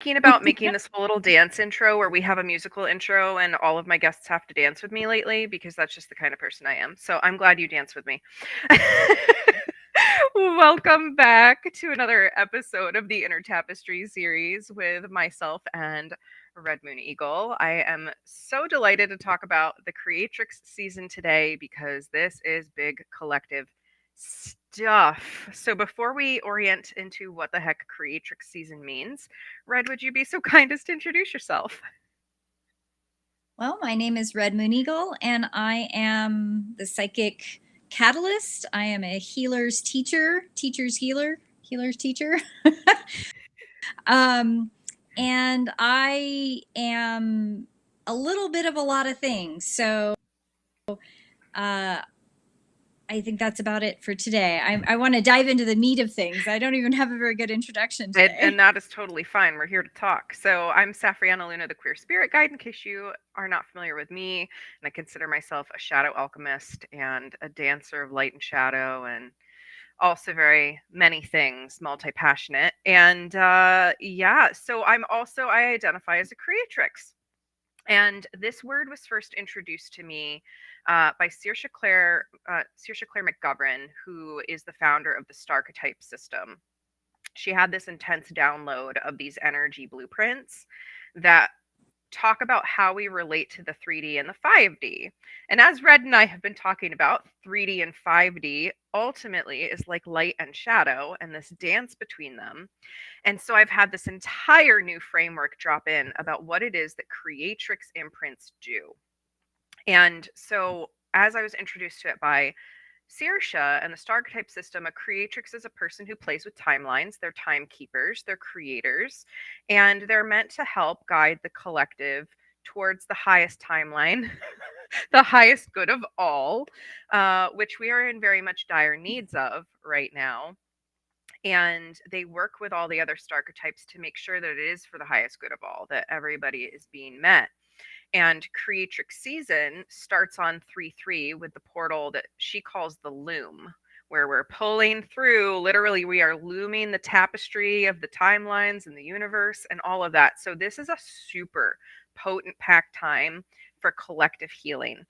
Thinking about making this whole little dance intro where we have a musical intro and all of my guests have to dance with me lately because that's just the kind of person I am. So I'm glad you dance with me. Welcome back to another episode of the Inner Tapestry Series with myself and Red MoonEagle. I am so delighted to talk about the Creatrix season today because this is big collective stuff. So before we orient into what the heck Creatrix season means, Red, would you be so kind as to introduce yourself? Well, my name is Red MoonEagle, and I am the psychic catalyst. I am a healer's teacher, teacher's healer, healer's teacher. um, and I am a little bit of a lot of things. So uh, I think that's about it for today. I want to dive into the meat of things. I don't even have a very good introduction And today. that is totally fine. We're here to talk. So I'm Safrianna, Luna, the queer spirit guide, in case you are not familiar with me. And I consider myself a shadow alchemist and a dancer of light and shadow, and also very many things, multi-passionate. And yeah, so I identify as a creatrix. And this word was first introduced to me by Saoirse Claire McGovern, who is the founder of the Starchetype system. She had this intense download of these energy blueprints that talk about how we relate to the 3D and the 5D. And as Red and I have been talking about, 3D and 5D ultimately is like light and shadow and this dance between them. And so I've had this entire new framework drop in about what it is that Creatrix imprints do. And so as I was introduced to it by Saoirse and the star archetype system, a creatrix is a person who plays with timelines. They're timekeepers, they're creators, and they're meant to help guide the collective towards the highest timeline, the highest good of all, which we are in very much dire needs of right now. And they work with all the other star archetypes to make sure that it is for the highest good of all, that everybody is being met. And Creatrix season starts on 3-3 with the portal that she calls the loom, where we're pulling through. Literally, we are looming the tapestry of the timelines and the universe and all of that. So, this is a super potent packed time for collective healing.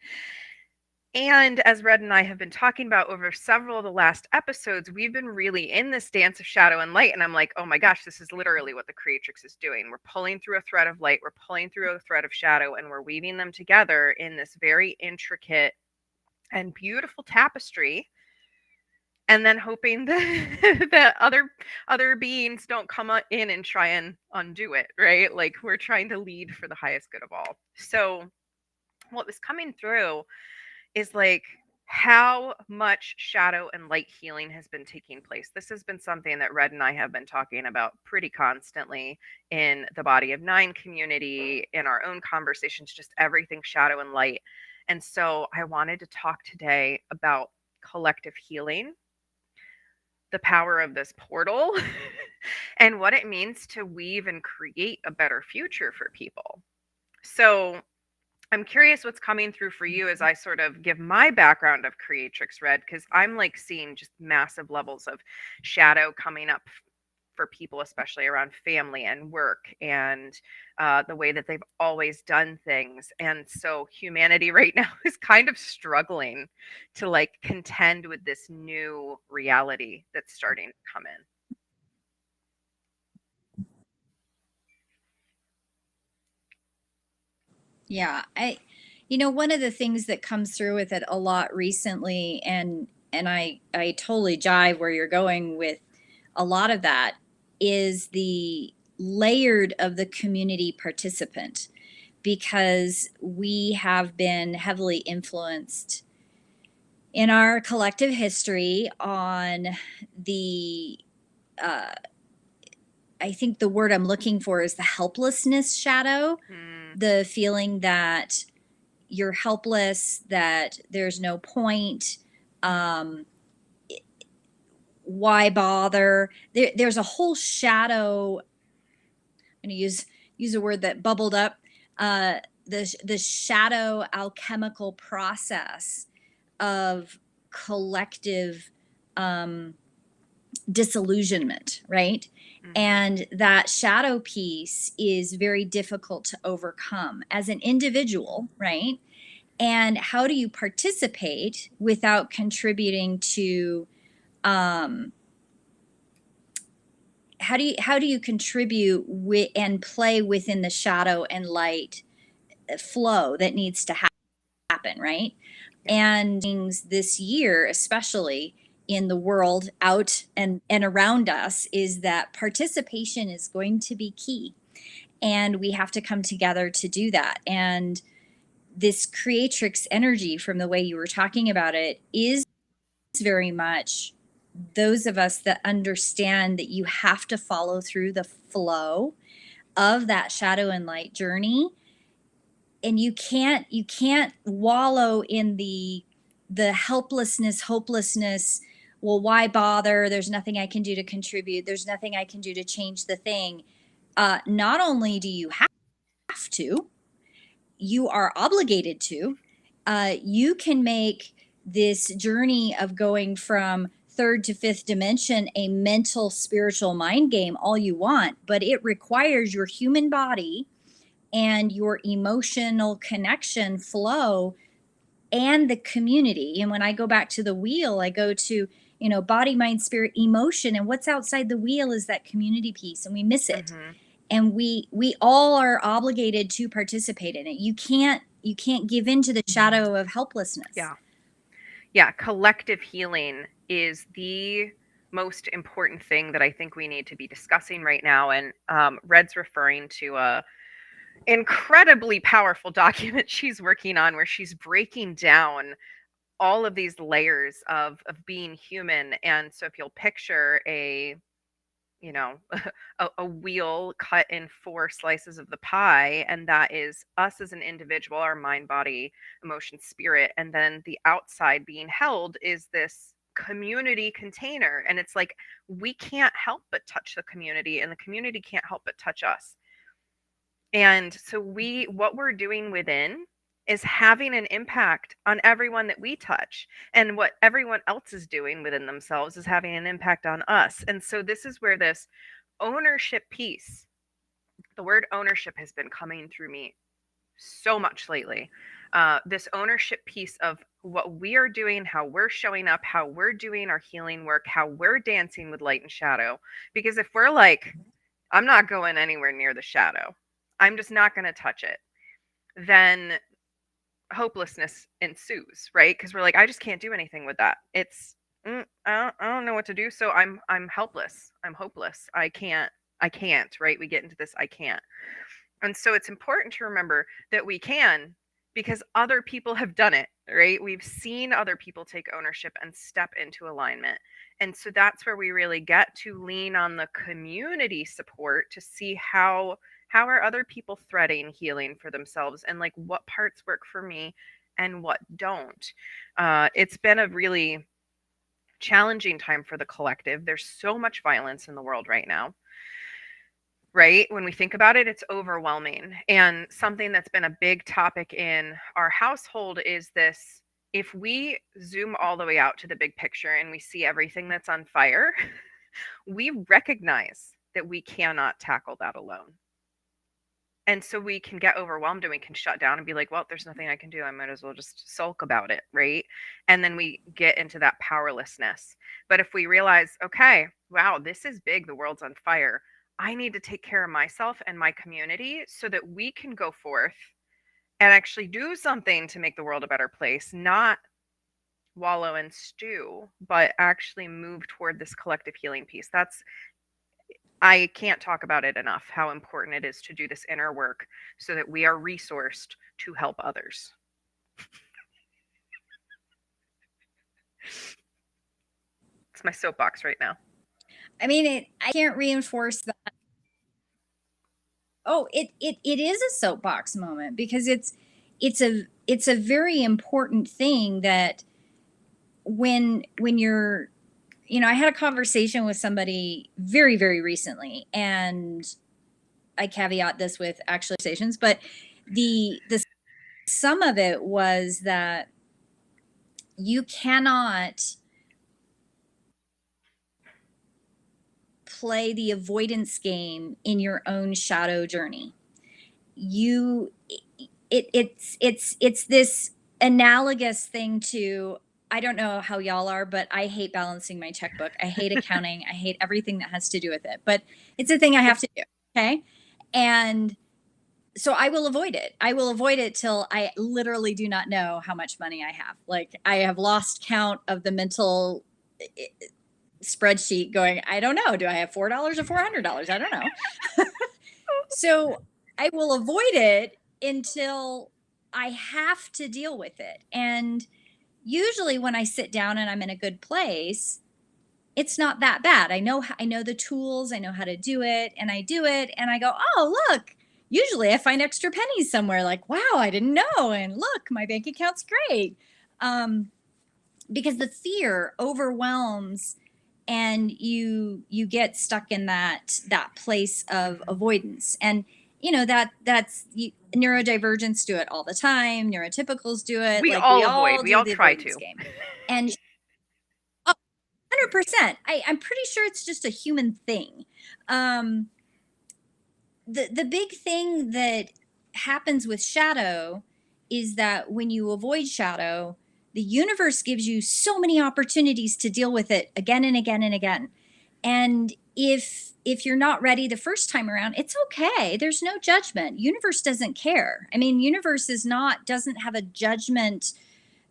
And as Red and I have been talking about over several of the last episodes, we've been really in this dance of shadow and light. And I'm like, oh my gosh, this is literally what the Creatrix is doing. We're pulling through a thread of light, we're pulling through a thread of shadow, and we're weaving them together in this very intricate and beautiful tapestry. And then hoping that, that other beings don't come in and try and undo it, right? Like we're trying to lead for the highest good of all. So what was coming through is like how much shadow and light healing has been taking place. This has been something that Red and I have been talking about pretty constantly in the Body of Nine community, in our own conversations, just everything shadow and light. And so I wanted to talk today about collective healing, the power of this portal, and what it means to weave and create a better future for people. So, I'm curious what's coming through for you as I sort of give my background of Creatrix Red, because I'm like seeing just massive levels of shadow coming up for people, especially around family and work and the way that they've always done things. And so humanity right now is kind of struggling to like contend with this new reality that's starting to come in. Yeah, one of the things that comes through with it a lot recently, and I totally jive where you're going with a lot of that, is the layered of the community participant, because we have been heavily influenced in our collective history on the uh, I think the word I'm looking for is the helplessness shadow, Hmm. the feeling that you're helpless, that there's no point. Um, why bother? There's a whole shadow. I'm going to use a word that bubbled up. The shadow alchemical process of collective um, disillusionment, right? And that shadow piece is very difficult to overcome as an individual, right? And how do you participate without contributing to how do you contribute and play within the shadow and light flow that needs to happen, right? Yeah. And things this year, especially in the world out and around us, is that participation is going to be key. And we have to come together to do that. And this creatrix energy, from the way you were talking about it, is very much those of us that understand that you have to follow through the flow of that shadow and light journey, and you can't wallow in the helplessness, hopelessness. Well, why bother? There's nothing I can do to contribute. There's nothing I can do to change the thing. Not only do you have to, you are obligated to. You can make this journey of going from third to fifth dimension a mental, spiritual mind game all you want, but it requires your human body and your emotional connection flow and the community. And when I go back to the wheel, I go to, body, mind, spirit, emotion. And what's outside the wheel is that community piece, and we miss it. And we all are obligated to participate in it. You can't give in to the shadow of helplessness. Yeah, collective healing is the most important thing that I think we need to be discussing right now. And Red's referring to a incredibly powerful document she's working on, where she's breaking down all of these layers of being human. And so if you'll picture a, you know, a wheel cut in 4 slices of the pie, and that is us as an individual, our mind, body, emotion, spirit, and then the outside being held is this community container. And it's like we can't help but touch the community, and the community can't help but touch us. And so what we're doing within is having an impact on everyone that we touch. And what everyone else is doing within themselves is having an impact on us. And so this is where this ownership piece, the word ownership has been coming through me so much lately. This ownership piece of what we are doing, how we're showing up, how we're doing our healing work, how we're dancing with light and shadow. Because if we're like, I'm not going anywhere near the shadow, I'm just not going to touch it, then hopelessness ensues, right? Because we're like, I just can't do anything with that. It's I don't know what to do, so I'm helpless. I'm hopeless. I can't, right? We get into this I can't. And so it's important to remember that we can, because other people have done it, right? We've seen other people take ownership and step into alignment. And so that's where we really get to lean on the community support to see how are other people threading healing for themselves, and like what parts work for me and what don't. It's been a really challenging time for the collective. There's so much violence in the world right now, right? When we think about it, it's overwhelming. And something that's been a big topic in our household is this: if we zoom all the way out to the big picture and we see everything that's on fire, we recognize that we cannot tackle that alone. And so we can get overwhelmed and we can shut down and be like, well, there's nothing I can do. I might as well just sulk about it, right? And then we get into that powerlessness. But if we realize, okay, wow, this is big, the world's on fire, I need to take care of myself and my community so that we can go forth and actually do something to make the world a better place, not wallow and stew, but actually move toward this collective healing piece. I can't talk about it enough, how important it is to do this inner work so that we are resourced to help others. It's my soapbox right now. I mean, I can't reinforce that. Oh, it is a soapbox moment, because it's a very important thing that when you're, I had a conversation with somebody very, very recently, and I caveat this with actual conversations, but the sum of it was that you cannot play the avoidance game in your own shadow journey. It's this analogous thing to, I don't know how y'all are, but I hate balancing my checkbook. I hate accounting. I hate everything that has to do with it. But it's a thing I have to do. Okay. And so I will avoid it. I will avoid it till I literally do not know how much money I have. Like, I have lost count of the mental spreadsheet going, I don't know. Do I have $4 or $400? I don't know. So I will avoid it until I have to deal with it. And usually when I sit down and I'm in a good place, it's not that bad. I know the tools, I know how to do it, and I do it and I go, "Oh, look. Usually I find extra pennies somewhere, like, wow, I didn't know, and look, my bank account's great." Because the fear overwhelms, and you get stuck in that place of avoidance. And that's neurodivergents do it all the time, neurotypicals do it, We like all we avoid. all We do all the try avoidance to. game. And 100%, I'm pretty sure it's just a human thing. The big thing that happens with shadow is that when you avoid shadow, the universe gives you so many opportunities to deal with it again and again and again. And if you're not ready the first time around, it's okay. There's no judgment. Universe doesn't care. I mean, universe doesn't have a judgment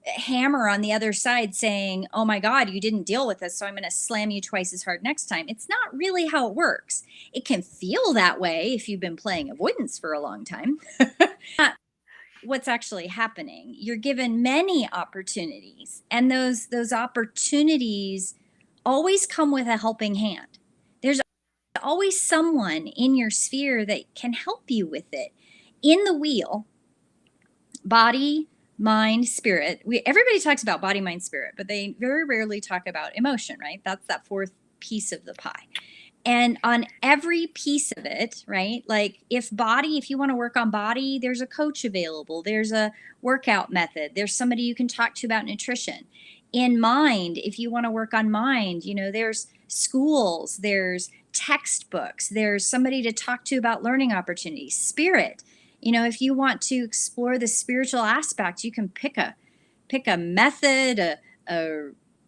hammer on the other side saying, "Oh my God, you didn't deal with this, so I'm going to slam you twice as hard next time." It's not really how it works. It can feel that way if you've been playing avoidance for a long time. Not what's actually happening. You're given many opportunities, and those opportunities always come with a helping hand. There's always someone in your sphere that can help you with it. In the wheel, body, mind, spirit. Everybody talks about body, mind, spirit, but they very rarely talk about emotion, right? That's that fourth piece of the pie. And on every piece of it, right? Like, if you want to work on body, there's a coach available. There's a workout method. There's somebody you can talk to about nutrition. In mind, if you want to work on mind, there's schools, there's textbooks, there's somebody to talk to about learning opportunities. Spirit, if you want to explore the spiritual aspect, you can pick a method, a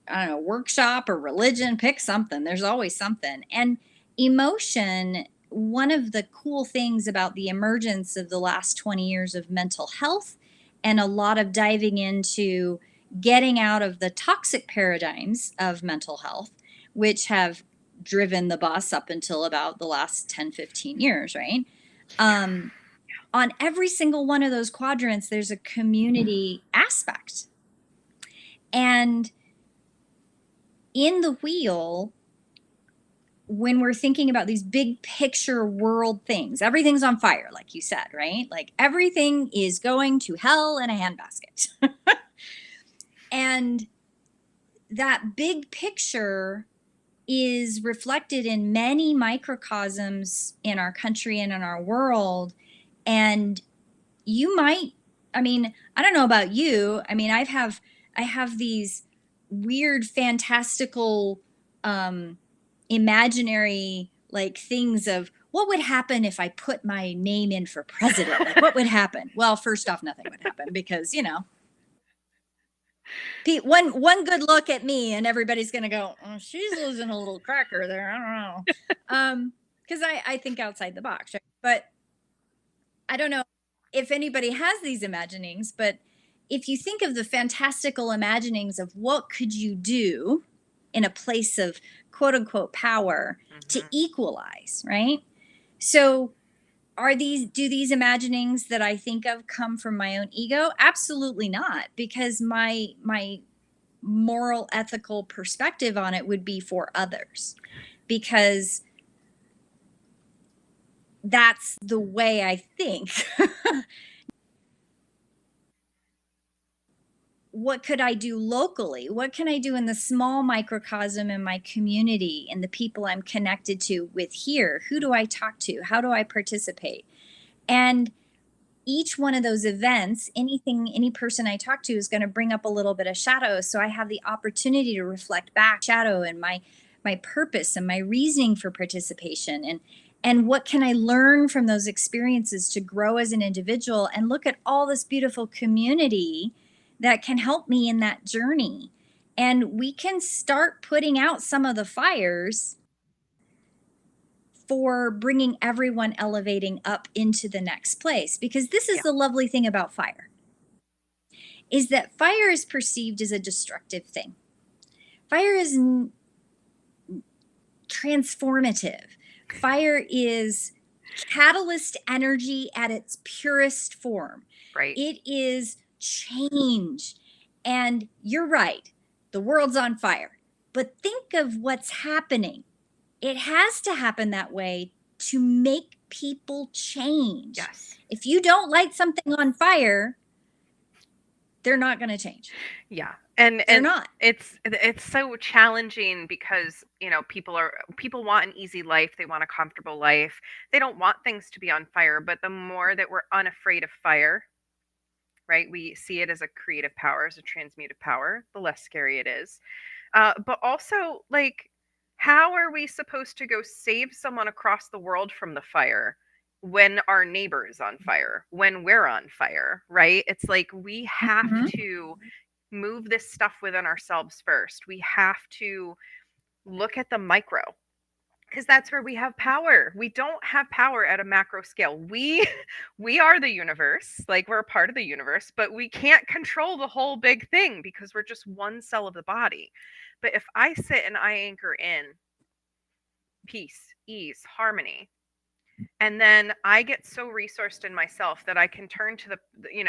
I don't know, workshop or religion, pick something. There's always something. And emotion, one of the cool things about the emergence of the last 20 years of mental health, and a lot of diving into getting out of the toxic paradigms of mental health, which have driven the bus up until about the last 10, 15 years, right? On every single one of those quadrants, there's a community aspect. And in the wheel, when we're thinking about these big picture world things, everything's on fire, like you said, right? Like, everything is going to hell in a handbasket. And that big picture is reflected in many microcosms in our country and in our world. And I don't know about you. I mean, I have these weird, fantastical, imaginary, like, things of what would happen if I put my name in for president. Like, what would happen? Well, first off, nothing would happen, because one good look at me and everybody's going to go, "Oh, she's losing a little cracker there. I don't know." Because I think outside the box, right? But I don't know if anybody has these imaginings, but if you think of the fantastical imaginings of what could you do in a place of quote unquote power to equalize, right? So do these imaginings that I think of come from my own ego? Absolutely not, because my moral, ethical perspective on it would be for others, because that's the way I think. What could I do locally? What can I do in the small microcosm in my community and the people I'm connected to with here? Who do I talk to? How do I participate? And each one of those events, any person I talk to is going to bring up a little bit of shadow. So I have the opportunity to reflect back shadow and my my purpose and my reasoning for participation, and what can I learn from those experiences to grow as an individual, and look at all this beautiful community that can help me in that journey. And we can start putting out some of the fires for bringing everyone elevating up into the next place. Because this is Yeah. the lovely thing about fire, is that fire is perceived as a destructive thing. Fire is transformative. Fire is catalyst energy at its purest form. Right. It is change. And you're right, the world's on fire. But think of what's happening. It has to happen that way to make people change. Yes. If you don't light something on fire, they're not going to change. Yeah. And They're not. it's so challenging because, you know, people want an easy life, they want a comfortable life. They don't want things to be on fire, but the more that we're unafraid of fire, right? We see it as a creative power, as a transmutive power, the less scary it is. But also, like, how are we supposed to go save someone across the world from the fire when our neighbor is on fire, when we're on fire, right? It's like we have Mhm. to move this stuff within ourselves first. We have to look at the micro because that's where we have power. We don't have power at a macro scale. We are the universe, like we're a part of the universe, but we can't control the whole big thing because we're just one cell of the body. But if I sit and I anchor in peace, ease, harmony, and then I get so resourced in myself that I can turn to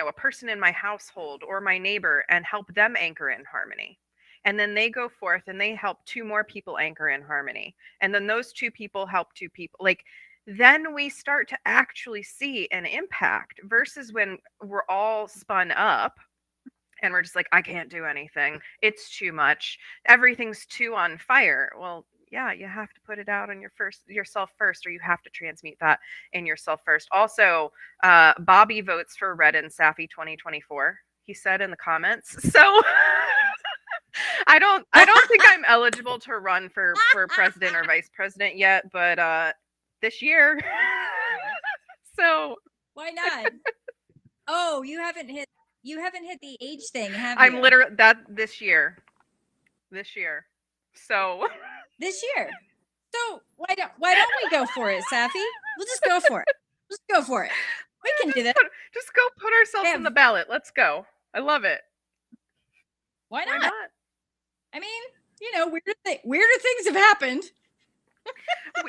a person in my household or my neighbor and help them anchor in harmony. And then they go forth and they help two more people anchor in harmony. And then those two people help two people. Like, then we start to actually see an impact versus when we're all spun up and we're just like, I can't do anything. It's too much. Everything's too on fire. Well, yeah, you have to put it out on yourself first, or you have to transmute that in yourself first. Also, Bobby votes for Red and Saffi 2024. He said in the comments. So I don't think I'm eligible to run for president or vice president yet, but this year. So Why not? Oh, you haven't hit the age thing, have you? I'm literally that this year. This year. So This year. So why don't we go for it, Safi? We'll just go for it. Just go for it. We can do that. Just go put ourselves in the ballot. Let's go. I love it. Why not? I mean, you know, weirder things have happened.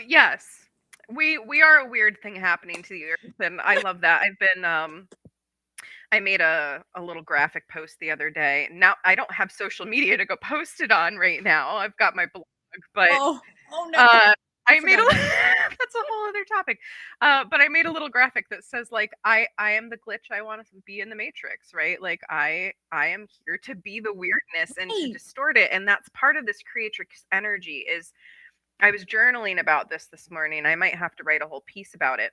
Yes. We are a weird thing happening to the earth, and I love that. I've been I made a little graphic post the other day. Now I don't have social media to go post it on right now. I've got my blog, but oh no. I made a that's a whole other topic. But I made a little graphic that says like I am the glitch I want to be in the matrix, right? Like I am here to be the weirdness and to distort it, and that's part of this creatrix energy. Is I was journaling about this morning. I might have to write a whole piece about it.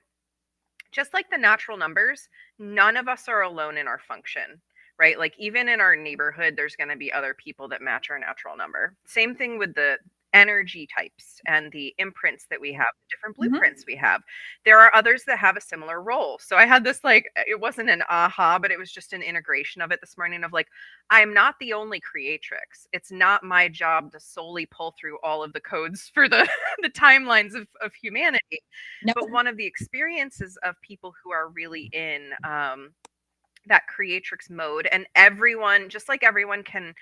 Just like the natural numbers, none of us are alone in our function, right? Like even in our neighborhood, there's going to be other people that match our natural number. Same thing with the energy types and the imprints that we have, the different blueprints we have. There are others that have a similar role. So I had this like, it wasn't an aha, but it was just an integration of it this morning of like, I'm not the only creatrix. It's not my job to solely pull through all of the codes for the the timelines of humanity. No. But one of the experiences of people who are really in that creatrix mode, and everyone, just like everyone can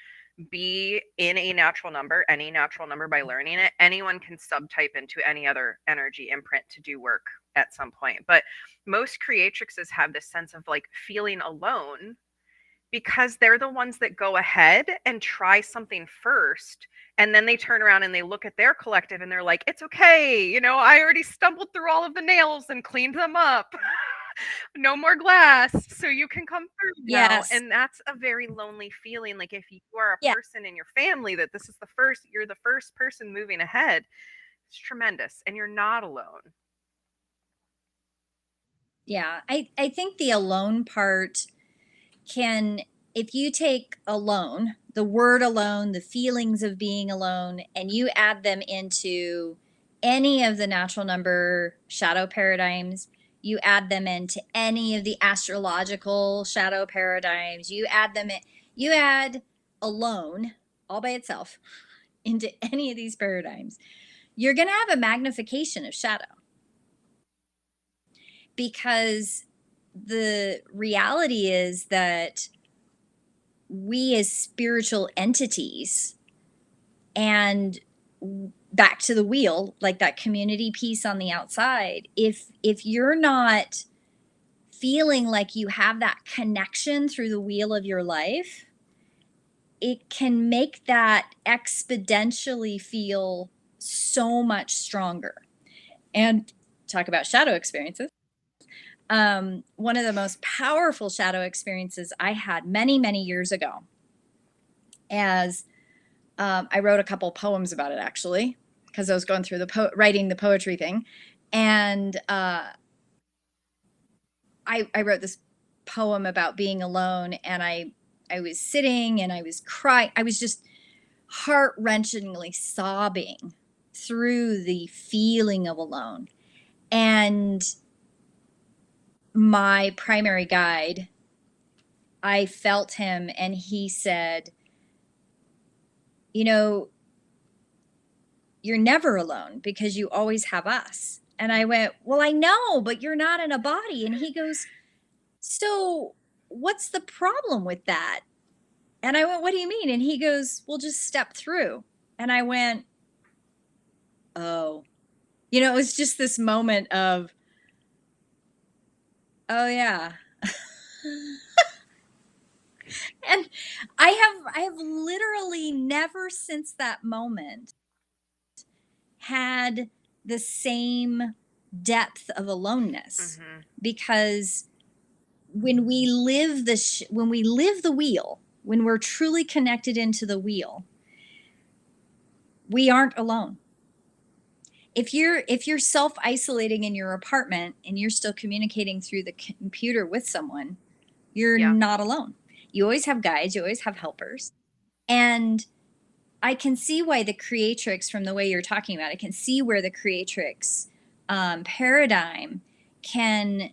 be in a natural number, any natural number by learning it, anyone can subtype into any other energy imprint to do work at some point. But most creatrixes have this sense of like feeling alone because they're the ones that go ahead and try something first, and then they turn around and they look at their collective and they're like, it's okay, you know, I already stumbled through all of the nails and cleaned them up. No more glass, so you can come through now. Yes. And that's a very lonely feeling. Like if you are a person in your family that this is you're the first person moving ahead, it's tremendous, and you're not alone. Yeah, I think the alone part if you take alone, the word alone, the feelings of being alone, and you add them into any of the natural number shadow paradigms, you add them into any of the astrological shadow paradigms, you add alone all by itself into any of these paradigms, you're going to have a magnification of shadow. Because the reality is that we as spiritual entities, and back to the wheel, like that community piece on the outside, if you're not feeling like you have that connection through the wheel of your life, it can make that exponentially feel so much stronger. And talk about shadow experiences. One of the most powerful shadow experiences I had many, many years ago, as I wrote a couple poems about it, actually, because I was going through writing the poetry thing. And I wrote this poem about being alone, and I was sitting and I was crying. I was just heart-wrenchingly sobbing through the feeling of alone. And my primary guide, I felt him, and he said, you know, you're never alone because you always have us. And I went, well, I know, but you're not in a body. And he goes, so what's the problem with that? And I went, what do you mean? And he goes, well, just step through. And I went, oh, it was just this moment of, oh yeah. And I have literally never since that moment had the same depth of aloneness, because when we live the wheel, when we're truly connected into the wheel, we aren't alone. If you're self-isolating in your apartment and you're still communicating through the computer with someone, you're not alone. You always have guides, you always have helpers. And I can see why the Creatrix, from the way you're talking about, I can see where the Creatrix paradigm can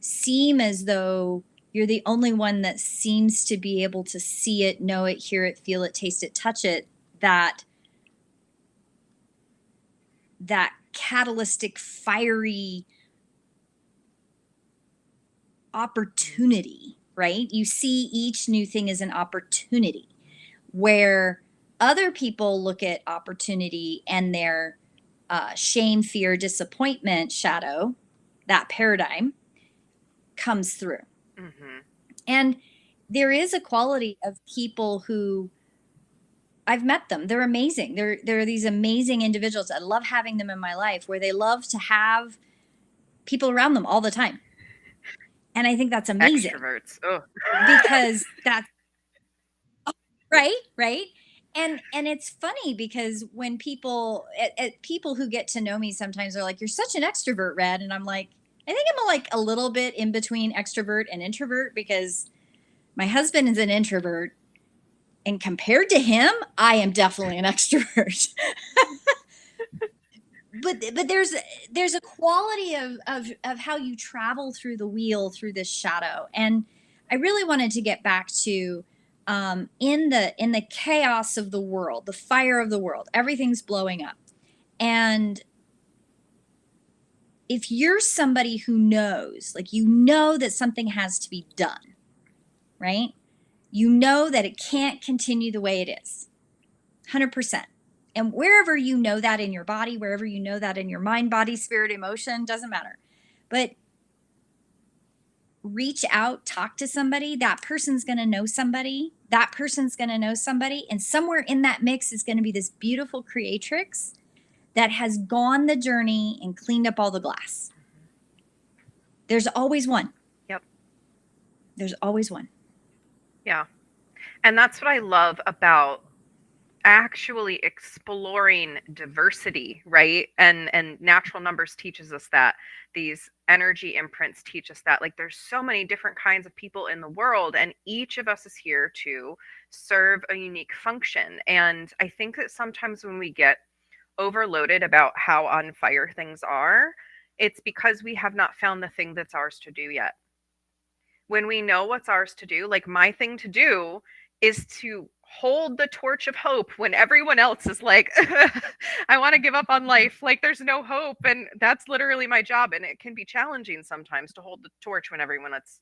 seem as though you're the only one that seems to be able to see it, know it, hear it, feel it, taste it, touch it, that catalytic, fiery opportunity, right? You see each new thing as an opportunity, where other people look at opportunity and their shame, fear, disappointment shadow, that paradigm comes through. And there is a quality of people who, I've met them, they're amazing. There are these amazing individuals. I love having them in my life, where they love to have people around them all the time. And I think that's amazing. Extroverts. Oh. Because that's right. And it's funny because when people who get to know me sometimes are like, you're such an extrovert, Red. And I'm like, I think I'm like a little bit in between extrovert and introvert, because my husband is an introvert, and compared to him, I am definitely an extrovert. but there's a quality of how you travel through the wheel, through this shadow. And I really wanted to get back to in the chaos of the world, the fire of the world, everything's blowing up. And if you're somebody who knows, like, that something has to be done, right? You know that it can't continue the way it is, 100%. And wherever you know that in your body, wherever you know that in your mind, body, spirit, emotion, doesn't matter. But reach out, talk to somebody. That person's going to know somebody. That person's going to know somebody. And somewhere in that mix is going to be this beautiful Creatrix that has gone the journey and cleaned up all the glass. There's always one. Yep. There's always one. Yeah. And that's what I love about actually exploring diversity, right? And natural numbers teaches us that. These energy imprints teach us that. Like there's so many different kinds of people in the world, and each of us is here to serve a unique function. And I think that sometimes when we get overloaded about how on fire things are, it's because we have not found the thing that's ours to do yet. When we know what's ours to do, like my thing to do is to hold the torch of hope when everyone else is like, I want to give up on life. Like there's no hope. And that's literally my job. And it can be challenging sometimes to hold the torch when everyone is,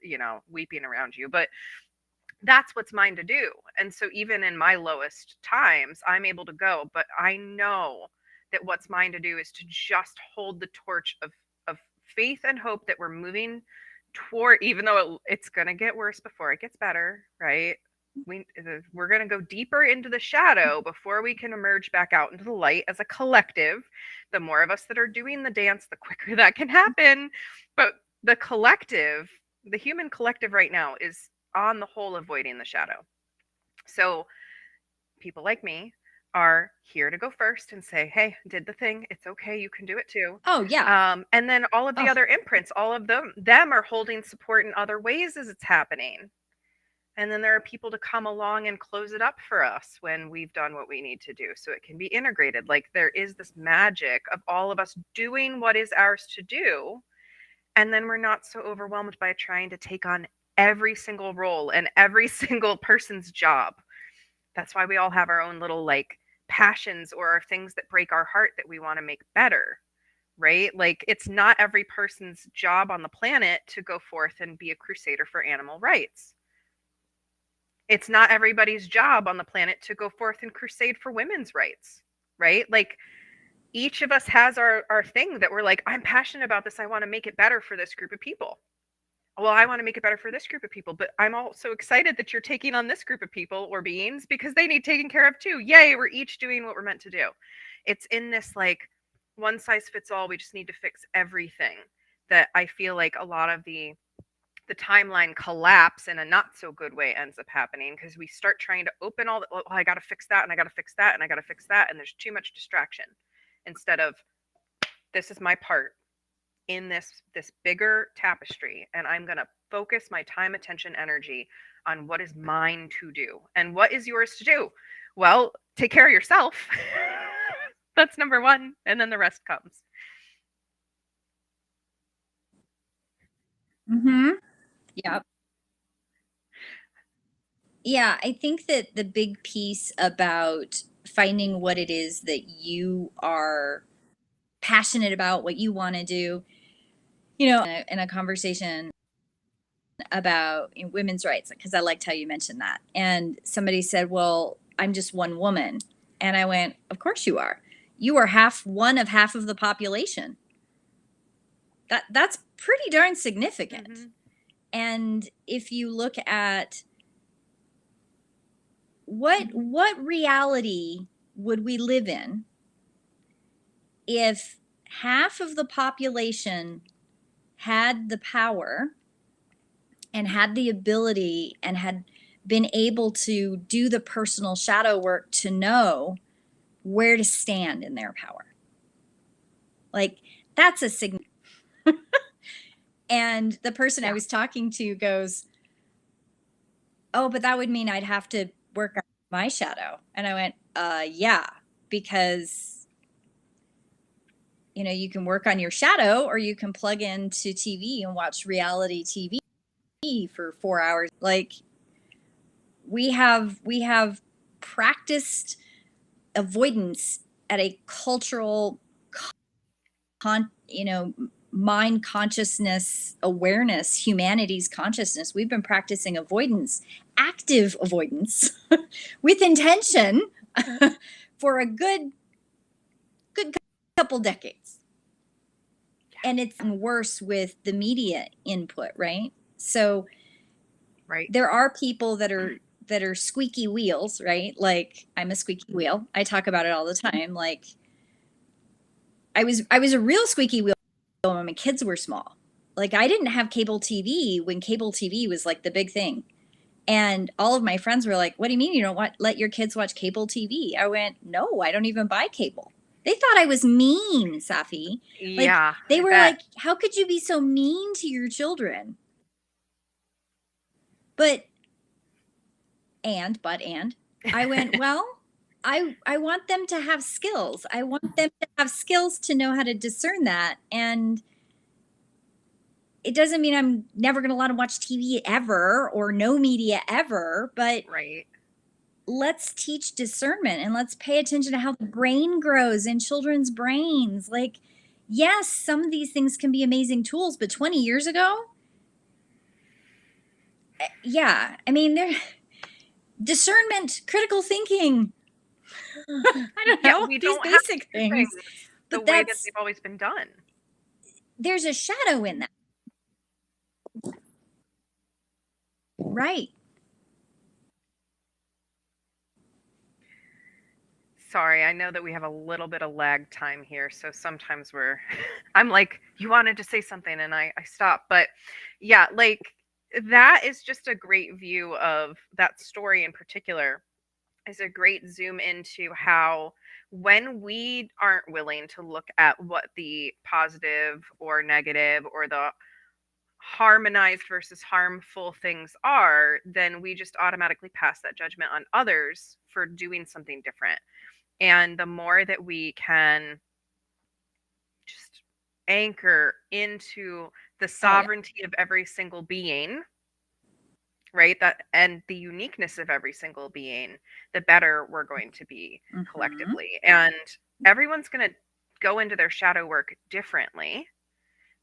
weeping around you. But that's what's mine to do. And so even in my lowest times, I'm able to go, but I know that what's mine to do is to just hold the torch of faith and hope that we're moving toward, even though it's going to get worse before it gets better, right? We're going to go deeper into the shadow before we can emerge back out into the light as a collective. The more of us that are doing the dance, the quicker that can happen. But the collective, the human collective right now is on the whole avoiding the shadow. So people like me are here to go first and say, hey, did the thing, it's okay, you can do it too. Oh yeah. And then all of the other imprints, all of them are holding support in other ways as it's happening. And then there are people to come along and close it up for us when we've done what we need to do, so it can be integrated. Like there is this magic of all of us doing what is ours to do, and then we're not so overwhelmed by trying to take on every single role and every single person's job. That's why we all have our own little like passions or things that break our heart that we want to make better, right? Like it's not every person's job on the planet to go forth and be a crusader for animal rights. It's not everybody's job on the planet to go forth and crusade for women's rights, right? Like each of us has our thing that we're like, I'm passionate about this, I want to make it better for this group of people. Well, I want to make it better for this group of people, but I'm also excited that you're taking on this group of people or beings because they need taken care of too. Yay, we're each doing what we're meant to do. It's in this like one size fits all, we just need to fix everything, that I feel like a lot of the timeline collapse in a not so good way ends up happening, because we start trying to open all the, oh, I got to fix that and I got to fix that and I got to fix that, and there's too much distraction instead of, this is my part in this bigger tapestry, and I'm going to focus my time, attention, energy on what is mine to do. And what is yours to do? Well, take care of yourself. That's number one, and then the rest comes. Yep. Yeah, I think that the big piece about finding what it is that you are passionate about, what you want to do, in a conversation about women's rights, because I liked how you mentioned that. And somebody said, well, I'm just one woman. And I went, of course you are. You are one of half of the population. That's pretty darn significant. Mm-hmm. And if you look at what reality would we live in if half of the population had the power and had the ability and had been able to do the personal shadow work to know where to stand in their power? Like, that's a significant. And the person I was talking to goes, oh, but that would mean I'd have to work on my shadow. And I went, yeah, because, you can work on your shadow, or you can plug into TV and watch reality TV for 4 hours. Like, we have practiced avoidance at a cultural, mind consciousness awareness, humanity's consciousness. We've been practicing avoidance, active avoidance with intention for a good couple decades. And it's worse with the media input, right? So there are people that are squeaky wheels, right? Like, I'm a squeaky wheel. I talk about it all the time. Like, I was a real squeaky wheel when my kids were small. Like, I didn't have cable TV when cable TV was like the big thing. And all of my friends were like, what do you mean you don't let your kids watch cable TV? I went, no, I don't even buy cable. They thought I was mean, Safi. Like, Yeah, they I were bet. like, how could you be so mean to your children? But I went, well, I want them to have skills. I want them to have skills to know how to discern that. And it doesn't mean I'm never going to let them watch TV ever or no media ever, but Right. let's teach discernment and let's pay attention to how the brain grows in children's brains. Like, yes, some of these things can be amazing tools, but 20 years ago, yeah, I mean, they're discernment, critical thinking. I don't Yeah, know, we these don't have to basic do things things, the but way that they've always been done. there's a shadow in that. Right. Sorry, I know that we have a little bit of lag time here, so sometimes I'm like, you wanted to say something and I stop. But yeah, like that is just a great view of that story in particular, is a great zoom into how when we aren't willing to look at what the positive or negative or the harmonized versus harmful things are, then we just automatically pass that judgment on others for doing something different. And the more that we can just anchor into the Oh, yeah. sovereignty of every single being, right? That and the uniqueness of every single being, the better we're going to be Mm-hmm. collectively. And everyone's going to go into their shadow work differently.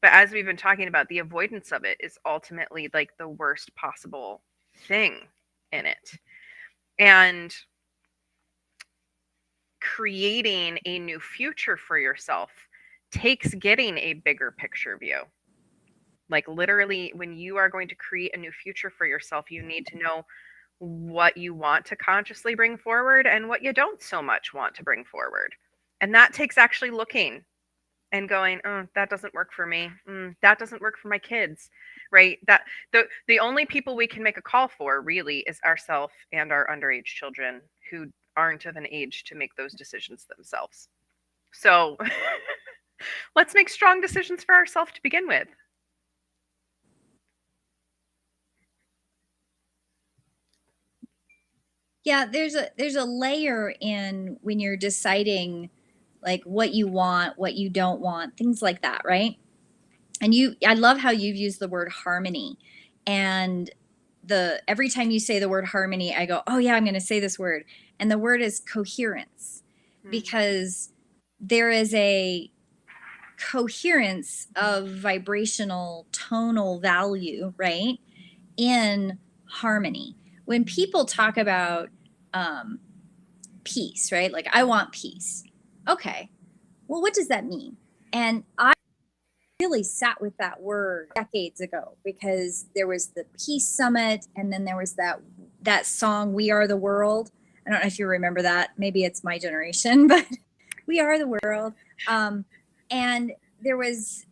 But as we've been talking about, the avoidance of it is ultimately like the worst possible thing in it. And creating a new future for yourself takes getting a bigger picture view. Like literally, when you are going to create a new future for yourself, you need to know what you want to consciously bring forward and what you don't so much want to bring forward. And that takes actually looking and going, oh, that doesn't work for me. That doesn't work for my kids, right? That the only people we can make a call for really is ourself and our underage children who aren't of an age to make those decisions themselves. So let's make strong decisions for ourselves to begin with. Yeah, there's a layer in when you're deciding like what you want, what you don't want, things like that, right? And I love how you've used the word harmony. And the every time you say the word harmony, I go, "Oh yeah, I'm going to say this word." And the word is coherence, Mm, because there is a coherence of vibrational tonal value, right? In harmony. When people talk about um, peace, right? Like, I want peace. Okay, well, what does that mean? And I really sat with that word decades ago, because there was the Peace Summit, and then there was that song "We Are the World." I don't know if you remember that. Maybe it's my generation, but "We Are the World." And there was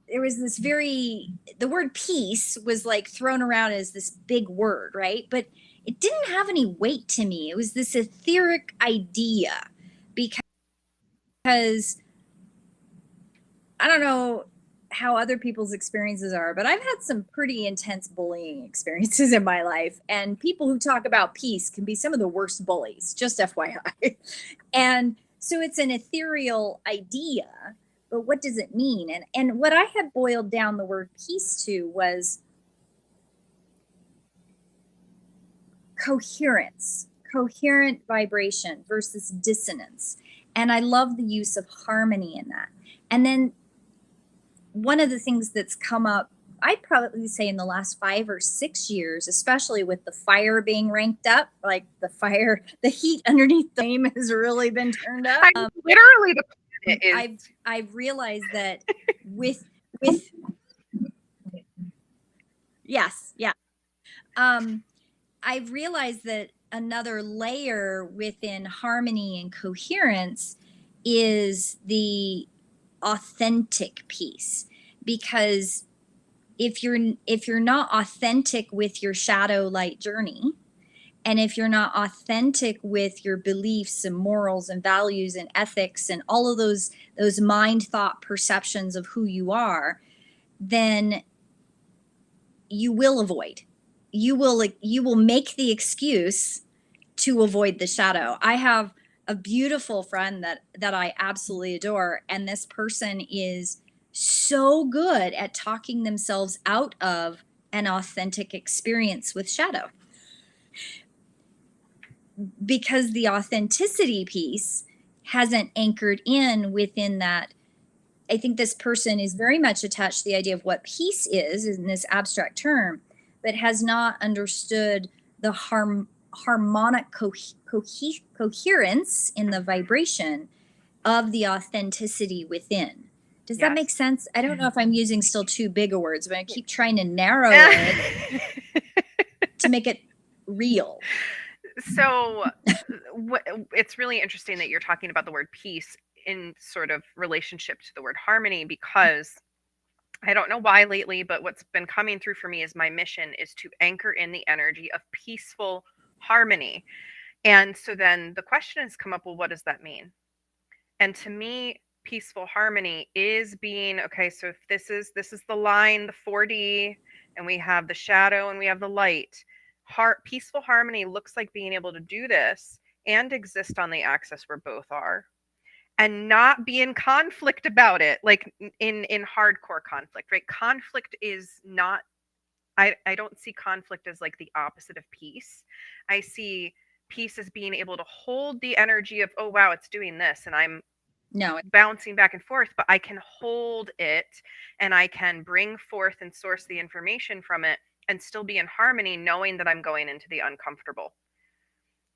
this the word peace was like thrown around as this big word, right? But it didn't have any weight to me. It was this etheric idea, because I don't know how other people's experiences are, but I've had some pretty intense bullying experiences in my life. And people who talk about peace can be some of the worst bullies, just FYI. And so it's an ethereal idea, but what does it mean? And what I had boiled down the word peace to was coherence, coherent vibration versus dissonance. And I love the use of harmony in that. And then one of the things that's come up, I'd probably say in the last 5 or 6 years, especially with the fire being ranked up, like the heat underneath the flame has really been turned up. I literally the planet is I've realized that with yes, yeah. I've realized that another layer within harmony and coherence is the authentic piece, because if you're not authentic with your shadow light journey, and if you're not authentic with your beliefs and morals and values and ethics and all of those mind, thought, perceptions of who you are, then you will avoid. You will make the excuse to avoid the shadow. I have a beautiful friend that I absolutely adore, and this person is so good at talking themselves out of an authentic experience with shadow, because the authenticity piece hasn't anchored in within that. I think this person is very much attached to the idea of what peace is in this abstract term, but has not understood the harmonic coherence in the vibration of the authenticity within. Does that make sense? I don't know if I'm using still too big of words, but I keep trying to narrow it to make it real. So it's really interesting that you're talking about the word peace in sort of relationship to the word harmony, because I don't know why lately, but what's been coming through for me is my mission is to anchor in the energy of peaceful harmony. And so then the question has come up, well, what does that mean? And to me, peaceful harmony is being, okay, so if this is the line, the 4D, and we have the shadow and we have the light. Peaceful harmony looks like being able to do this and exist on the axis where both are, and not be in conflict about it, like in hardcore conflict, right? Conflict is not, I don't see conflict as like the opposite of peace. I see peace as being able to hold the energy of, oh wow, it's doing this and I'm bouncing back and forth, but I can hold it and I can bring forth and source the information from it and still be in harmony, knowing that I'm going into the uncomfortable.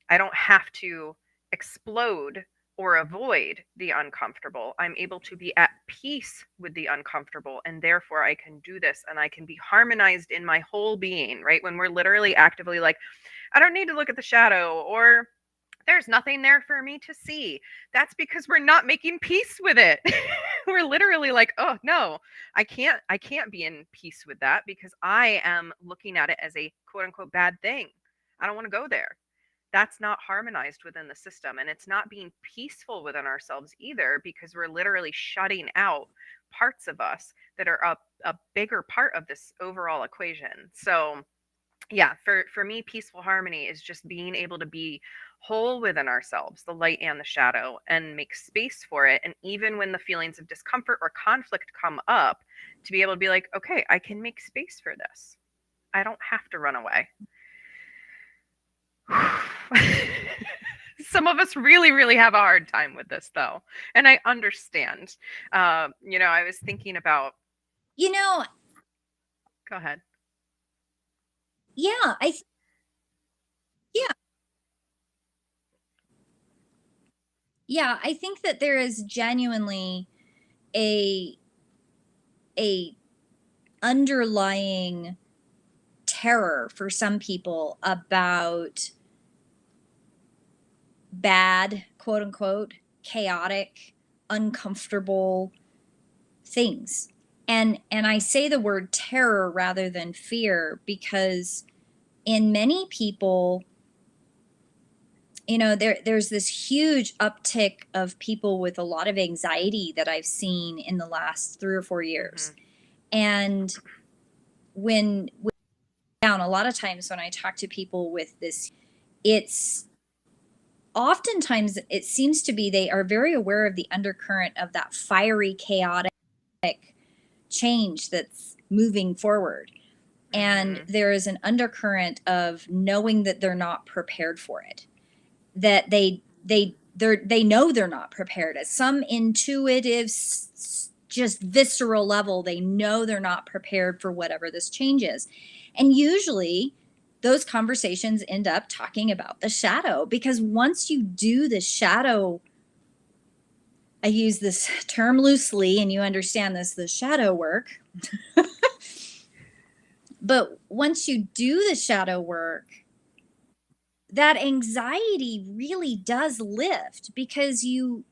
I don't have to explode or avoid the uncomfortable. I'm able to be at peace with the uncomfortable, and therefore I can do this and I can be harmonized in my whole being, right? When we're literally actively like, I don't need to look at the shadow, or there's nothing there for me to see. That's because we're not making peace with it. We're literally like, oh no, I can't be in peace with that because I am looking at it as a quote unquote bad thing. I don't want to go there. That's not harmonized within the system, and it's not being peaceful within ourselves either, because we're literally shutting out parts of us that are a bigger part of this overall equation. So yeah, for me, peaceful harmony is just being able to be whole within ourselves, the light and the shadow, and make space for it. And even when the feelings of discomfort or conflict come up, to be able to be like, okay, I can make space for this. I don't have to run away. Some of us really, really have a hard time with this, though. And I understand. I was thinking about. Go ahead. Yeah, yeah, I think that there is genuinely a underlying terror for some people about bad, quote unquote, chaotic, uncomfortable things. And I say the word terror rather than fear because in many people, there's this huge uptick of people with a lot of anxiety that I've seen in the last 3 or 4 years. Mm-hmm. And when down, a lot of times when I talk to people with this, it's oftentimes it seems to be they are very aware of the undercurrent of that fiery, chaotic change that's moving forward. And mm-hmm. there is an undercurrent of knowing that they're not prepared for it, that they know they're not prepared. At some intuitive, just visceral level, they know they're not prepared for whatever this change is. And usually those conversations end up talking about the shadow, because once you do the shadow, I use this term loosely and you understand this, the shadow work. But once you do the shadow work, that anxiety really does lift, because you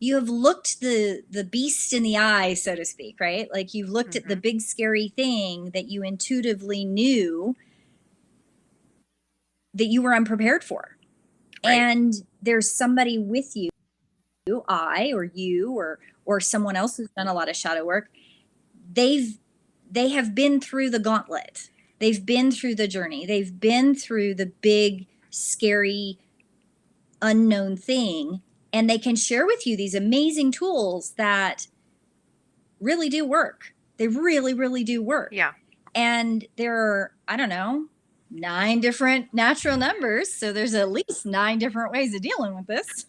you have looked the beast in the eye, so to speak, right? Like you've looked at the big scary thing that you intuitively knew that you were unprepared for. Right. And there's somebody with you, I or you or someone else who's done a lot of shadow work. They have been through the gauntlet. They've been through the journey. They've been through the big, scary, unknown thing. And they can share with you these amazing tools that really do work. They really, really do work. Yeah. And there are, I don't know, 9 different natural numbers. So there's at least 9 different ways of dealing with this.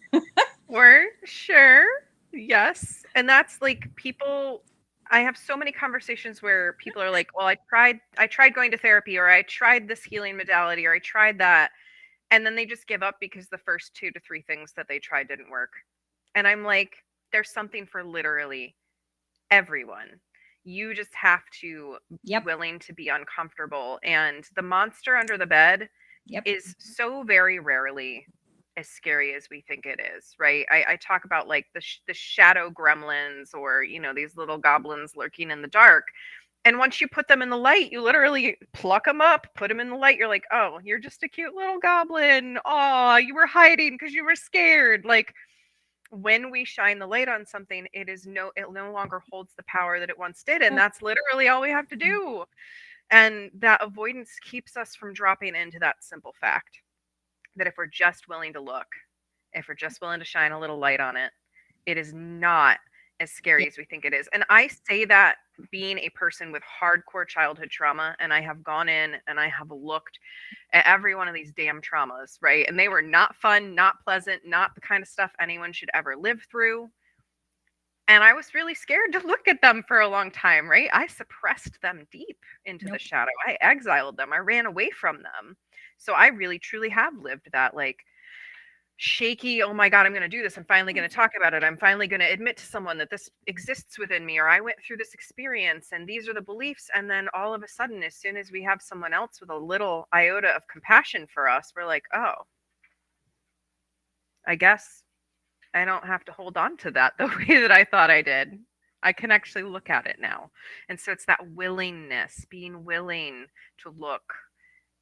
For sure. Yes. And that's like people, I have so many conversations where people are like, well, I tried going to therapy, or I tried this healing modality, or I tried that. And then they just give up because the first 2 to 3 things that they tried didn't work. And I'm like, there's something for literally everyone. You just have to be willing to be uncomfortable. And the monster under the bed is so very rarely as scary as we think it is, right? I talk about like the shadow gremlins, or these little goblins lurking in the dark. And once you put them in the light, you literally pluck them up, put them in the light. You're like, oh, you're just a cute little goblin. Oh, you were hiding because you were scared. Like, when we shine the light on something, it no longer holds the power that it once did. And that's literally all we have to do. And that avoidance keeps us from dropping into that simple fact that if we're just willing to look, if we're just willing to shine a little light on it, it is not as scary as we think it is. And I say that being a person with hardcore childhood trauma, and I have gone in and I have looked at every one of these damn traumas, right? And they were not fun, not pleasant, not the kind of stuff anyone should ever live through. And I was really scared to look at them for a long time, right? I suppressed them deep into the shadow. I exiled them. I ran away from them. So I really, truly have lived that like shaky, oh my God, I'm going to do this. I'm finally going to talk about it. I'm finally going to admit to someone that this exists within me, or I went through this experience and these are the beliefs. And then all of a sudden, as soon as we have someone else with a little iota of compassion for us, we're like, oh, I guess I don't have to hold on to that the way that I thought I did. I can actually look at it now. And so it's that willingness, being willing to look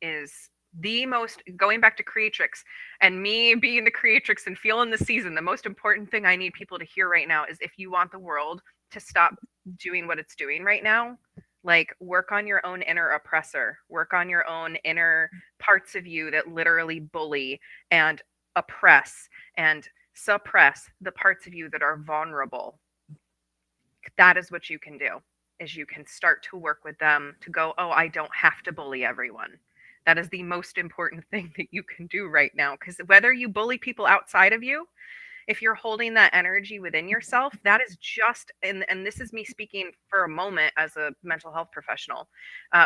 is the most, going back to Creatrix and me being the Creatrix and feeling the season, the most important thing I need people to hear right now is if you want the world to stop doing what it's doing right now, like work on your own inner oppressor, work on your own inner parts of you that literally bully and oppress and suppress the parts of you that are vulnerable. That is what you can do, is you can start to work with them to go, oh, I don't have to bully everyone. That is the most important thing that you can do right now. Because whether you bully people outside of you, if you're holding that energy within yourself, that is just, and this is me speaking for a moment as a mental health professional,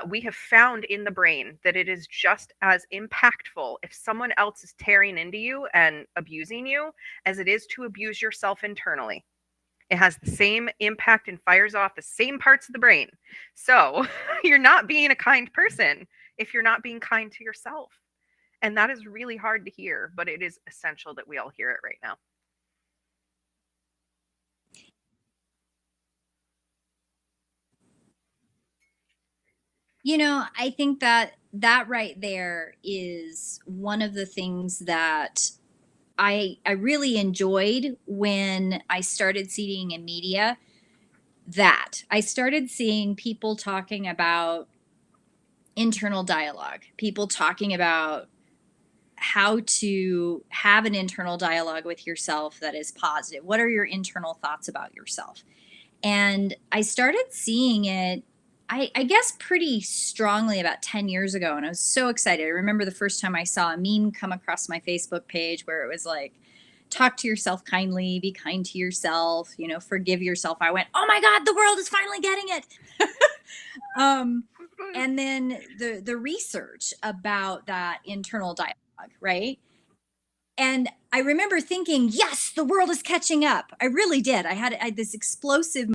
we have found in the brain that it is just as impactful if someone else is tearing into you and abusing you as it is to abuse yourself internally. It has the same impact and fires off the same parts of the brain. So you're not being a kind person if you're not being kind to yourself. And that is really hard to hear, but it is essential that we all hear it right now. You know, I think that right there is one of the things that I really enjoyed when I started seeing in media, that I started seeing people talking about internal dialogue, people talking about how to have an internal dialogue with yourself that is positive. What are your internal thoughts about yourself? And I started seeing it, I guess, pretty strongly about 10 years ago. And I was so excited. I remember the first time I saw a meme come across my Facebook page where it was like, talk to yourself kindly, be kind to yourself, you know, forgive yourself. I went, oh my God, the world is finally getting it. And then the research about that internal dialogue, right? And I remember thinking, yes, the world is catching up. I really did. I had this explosive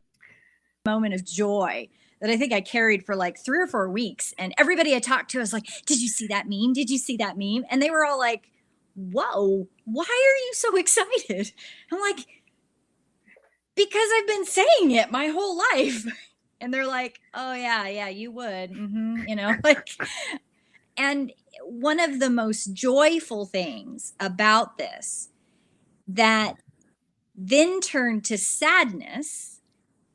moment of joy that I think I carried for like 3 or 4 weeks. And everybody I talked to was like, did you see that meme? Did you see that meme? And they were all like, whoa, why are you so excited? I'm like, because I've been saying it my whole life. And they're like, oh yeah, you would, you know, like, and one of the most joyful things about this that then turned to sadness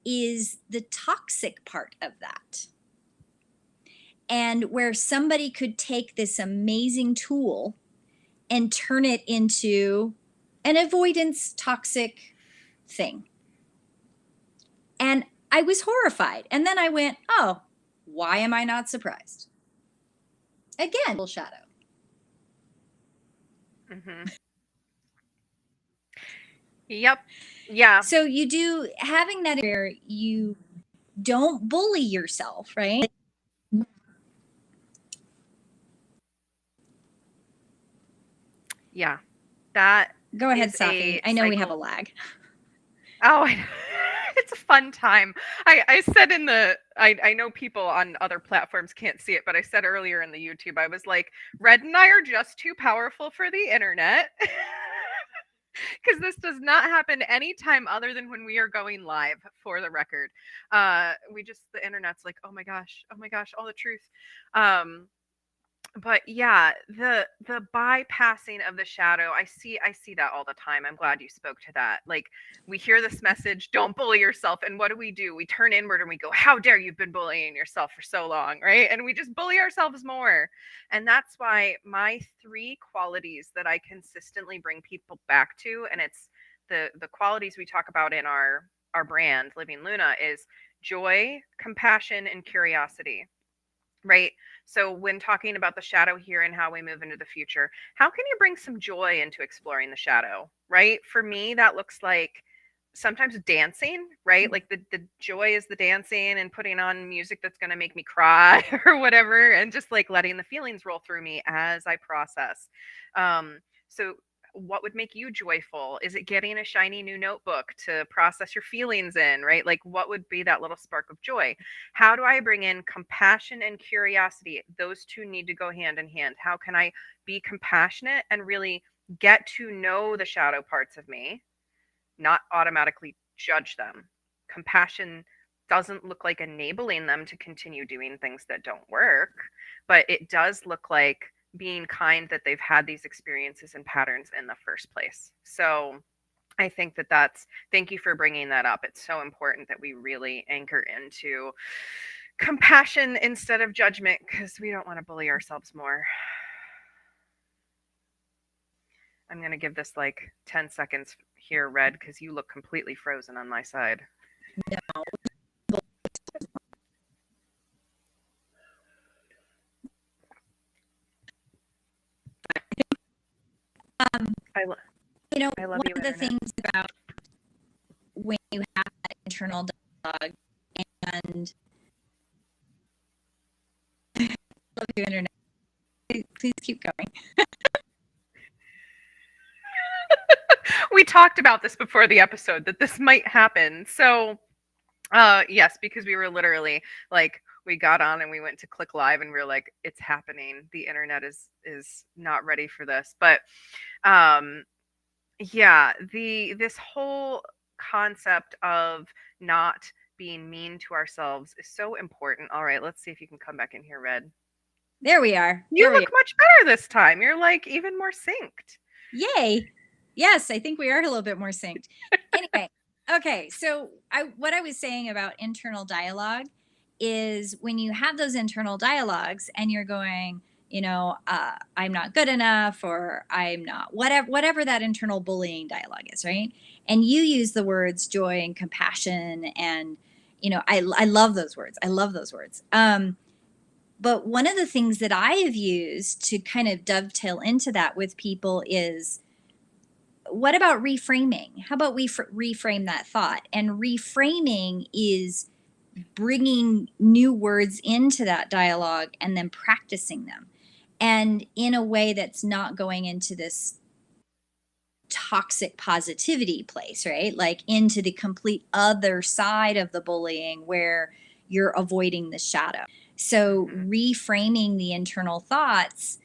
is the toxic part of that. And where somebody could take this amazing tool and turn it into an avoidance toxic thing. And I was horrified. And then I went, oh, why am I not surprised? Again, shadow. Mm-hmm. Yep. Yeah. So you do having that where you don't bully yourself, right? Yeah. That Go ahead, is Safi. a I know we have a cycle. lag. Oh, it's a fun time. I said in the I know people on other platforms can't see it, but I said earlier in the YouTube, I was like, Red and I are just too powerful for the internet. Because this does not happen anytime other than when we are going live, for the record. We just, the internet's like, oh my gosh, all the truth. But yeah, the bypassing of the shadow, I see that all the time. I'm glad you spoke to that. Like, we hear this message, don't bully yourself, and what do? We turn inward and we go, how dare you've been bullying yourself for so long, right? And we just bully ourselves more. And that's why my 3 qualities that I consistently bring people back to, and it's the qualities we talk about in our brand, Living Luna, is joy, compassion, and curiosity. Right. So, when talking about the shadow here and how we move into the future, how can you bring some joy into exploring the shadow? Right. For me, that looks like sometimes dancing, right? Like the joy is the dancing and putting on music that's going to make me cry or whatever, and just like letting the feelings roll through me as I process. So, what would make you joyful? Is it getting a shiny new notebook to process your feelings in, right? Like, what would be that little spark of joy? How do I bring in compassion and curiosity? Those two need to go hand in hand. How can I be compassionate and really get to know the shadow parts of me, not automatically judge them? Compassion doesn't look like enabling them to continue doing things that don't work, but it does look like being kind that they've had these experiences and patterns in the first place. So I think thank you for bringing that up. It's so important that we really anchor into compassion instead of judgment, because we don't want to bully ourselves more. I'm going to give this like 10 seconds here, Red, because you look completely frozen on my side. No. You know, I love one you, of the Internet. things about when you have that internal dialogue, and love you, internet. Please keep going. We talked about this before the episode, that this might happen. So, yes, because we were literally like, we got on and we went to click live and we were like, it's happening. The internet is not ready for this. But yeah, this whole concept of not being mean to ourselves is so important. All right, let's see if you can come back in here, Red. There we are. You look much better this time. You're like even more synced. Yay. Yes, I think we are a little bit more synced. Anyway, okay. So what I was saying about internal dialogue is when you have those internal dialogues and you're going, you know, I'm not good enough, or I'm not whatever that internal bullying dialogue is, right? And you use the words joy and compassion, and you know, I love those words. I love those words. But one of the things that I have used to kind of dovetail into that with people is, what about reframing? How about we reframe that thought? And reframing is bringing new words into that dialogue and then practicing them, and in a way that's not going into this toxic positivity place, right? Like into the complete other side of the bullying where you're avoiding the shadow. So reframing the internal thoughts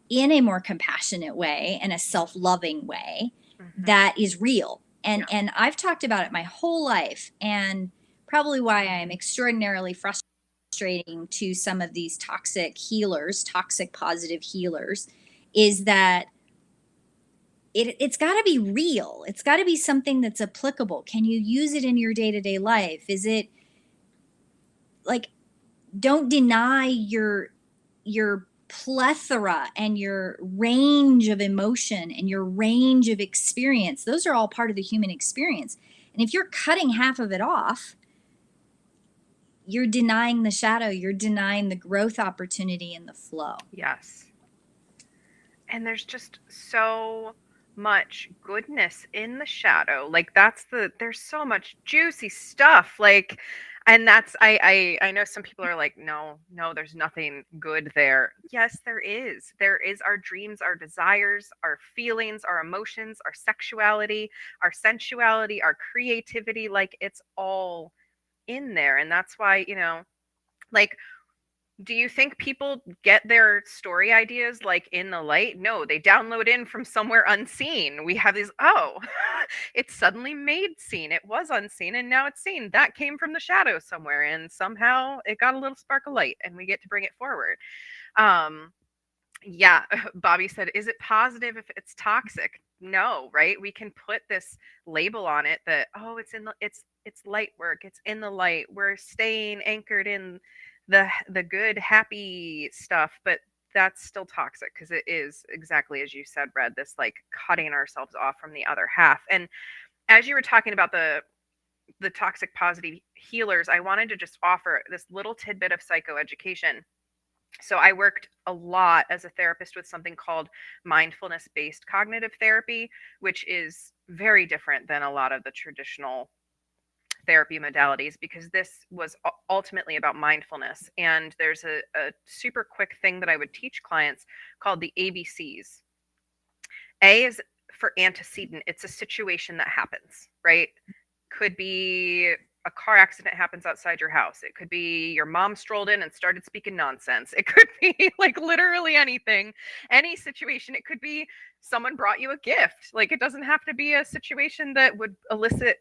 in a more compassionate way and a self-loving way that is real And I've talked about it my whole life, and probably why I am extraordinarily frustrating to some of these toxic healers, toxic positive healers, is that it's got to be real. It's got to be something that's applicable. Can you use it in your day-to-day life? Is it like, don't deny your plethora and your range of emotion and your range of experience. Those are all part of the human experience. And if you're cutting half of it off, you're denying the shadow, you're denying the growth opportunity and the flow. Yes. And there's just so much goodness in the shadow. Like there's so much juicy stuff. Like, and that's I know some people are like, no, there's nothing good there. Yes, there is. There is our dreams, our desires, our feelings, our emotions, our sexuality, our sensuality, our creativity. Like, it's all in there. And that's why, like, do you think people get their story ideas like in the light? No, they download in from somewhere unseen. We have these, oh, it's suddenly made seen. It was unseen and now it's seen. That came from the shadow somewhere and somehow it got a little spark of light and we get to bring it forward. Yeah, Bobby said, is it positive if it's toxic? No, right? We can put this label on it that, oh, it's light work. It's in the light. We're staying anchored in the good, happy stuff, but that's still toxic because it is exactly as you said, Red, this like cutting ourselves off from the other half. And as you were talking about the toxic positive healers, I wanted to just offer this little tidbit of psychoeducation. So I worked a lot as a therapist with something called mindfulness based cognitive therapy, which is very different than a lot of the traditional therapy modalities because this was ultimately about mindfulness. And there's a super quick thing that I would teach clients called the ABCs. A is for antecedent. It's a situation that happens, right? Could be a car accident happens outside your house. It could be your mom strolled in and started speaking nonsense. It could be like literally anything, any situation. It could be someone brought you a gift. Like, it doesn't have to be a situation that would elicit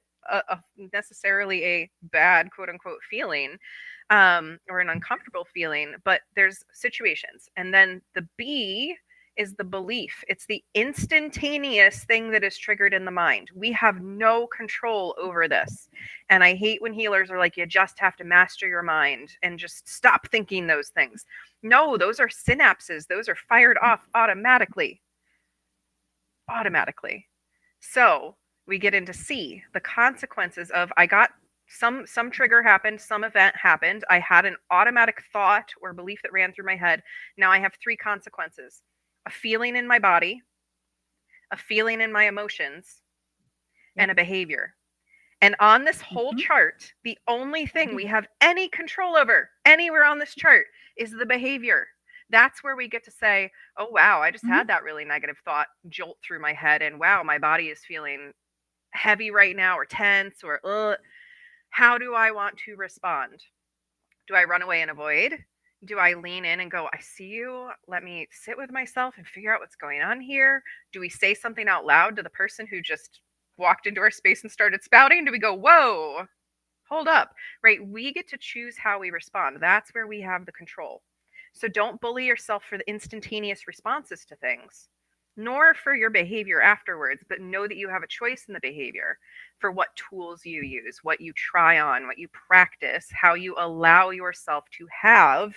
necessarily a bad quote unquote feeling, or an uncomfortable feeling, but there's situations. And then the B is the belief. It's the instantaneous thing that is triggered in the mind. We have no control over this. And I hate when healers are like, you just have to master your mind and just stop thinking those things. No, those are synapses. Those are fired off automatically. Automatically. So we get into C, the consequences of I got some trigger happened, some event happened. I had an automatic thought or belief that ran through my head. Now I have three consequences: a feeling in my body, a feeling in my emotions, and a behavior. And on this whole chart, the only thing we have any control over anywhere on this chart is the behavior. That's where we get to say, oh, wow, I just had that really negative thought jolt through my head. And wow, my body is feeling heavy right now or tense or, how do I want to respond? Do I run away and avoid? Do I lean in and go, I see you. Let me sit with myself and figure out what's going on here? Do we say something out loud to the person who just walked into our space and started spouting? Do we go, whoa, hold up, right? We get to choose how we respond. That's where we have the control. So don't bully yourself for the instantaneous responses to things, nor for your behavior afterwards, but know that you have a choice in the behavior for what tools you use, what you try on, what you practice, how you allow yourself to have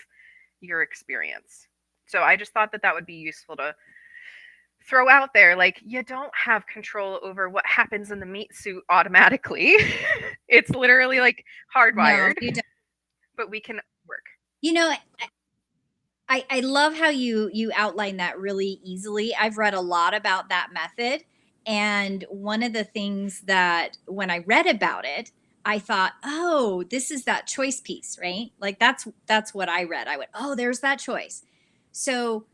your experience. So I just thought that that would be useful to throw out there. Like, you don't have control over what happens in the meat suit automatically. It's literally like hardwired. No, you don't. But we can work. You know, I love how you outline that really easily. I've read a lot about that method. And one of the things that when I read about it, I thought, oh, this is that choice piece, right? Like that's what I read. I went, oh, there's that choice. So